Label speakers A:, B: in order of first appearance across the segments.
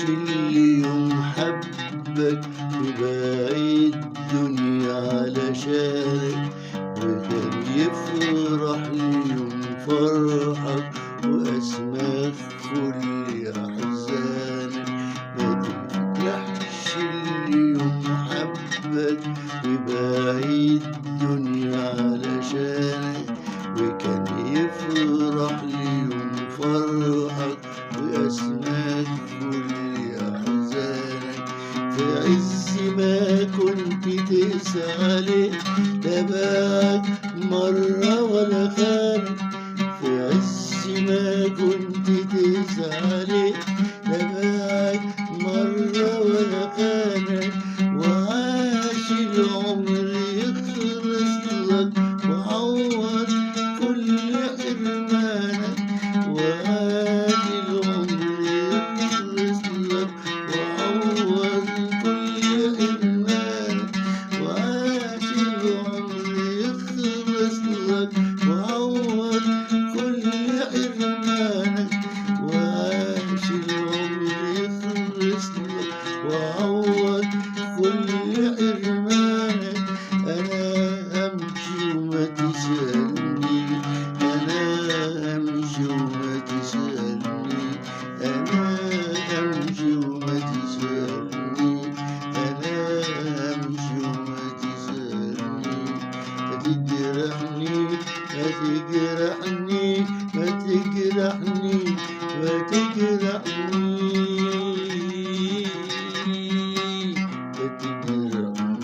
A: اللي يوم حبك وباقي الدنيا علشانك، وكان يفرح ليوم فرحك وأسماك كل أحزانك. ما تفرحش اللي يوم حبك وباقي الدنيا علشانك، وكان يفرح ليوم فرحك وأسماك كل أحزانك. في عز ما كنت تسأل تبعك مرة ولا خانك، في عز ما كنت تسأل تبعك مرة ولا خانك، وعاش العمر يخلص لك وعوض كل حرمانك، وعاش العمر يخلص لك وعوض كل حرمانك، وعاش العمر يخلص لك وعوض كل حرمانك، وعاش العمر يخلص لك وعوض كل حرمانك. أنا أمشي وما تسألني، أنا أمشي وما تسألني، أنا أمشي وما تسألني، أنا أمشي وما تسألني. ما تجرحني ما تجرحني ما تجرحني ما تجرحني ما تجرحني.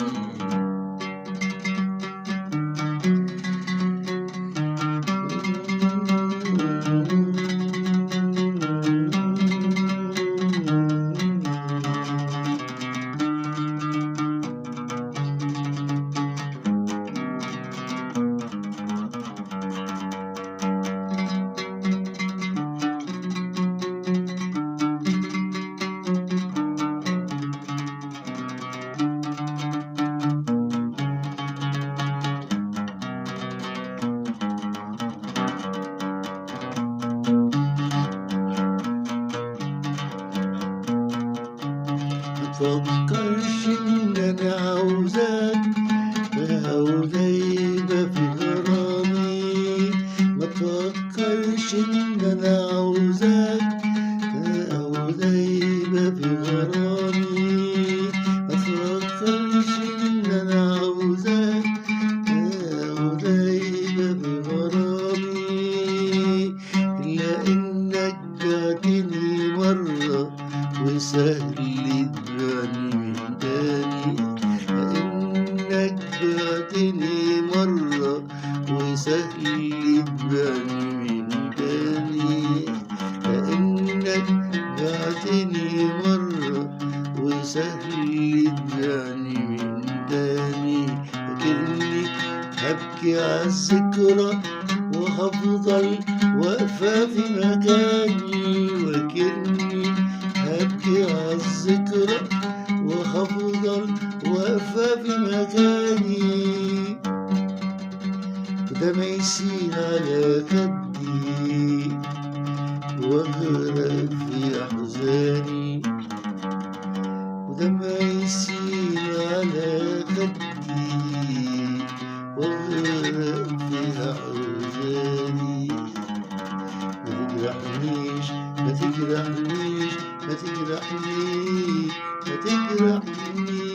A: متفكرش إن أنا عاوزاك أو دايبة في غرامي، متفكرش إن أنا عاوزاك أو دايبة في غرامي، متفكرش إن أنا عاوزاك أو دايبة في غرامي، إلا إنك جاتني مرة وسهل تبعني من تاني، إنك بعتني مرة وسهل تبعني من تاني، إنك بعتني مرة وسهل تبعني من تاني. فاكرني هبكي عالذكرى وهفضل واقفة في مكاني، فاكرني هبكي عالذكرى وهفضل واقفة في مكاني، ودمعي يسيل على خدي واغرق في أحزاني، ودمعي يسيل على خدي واغرق في أحزاني. ما تجرحنيش ما تجرحنيش ما تجرحني ما تجرحني.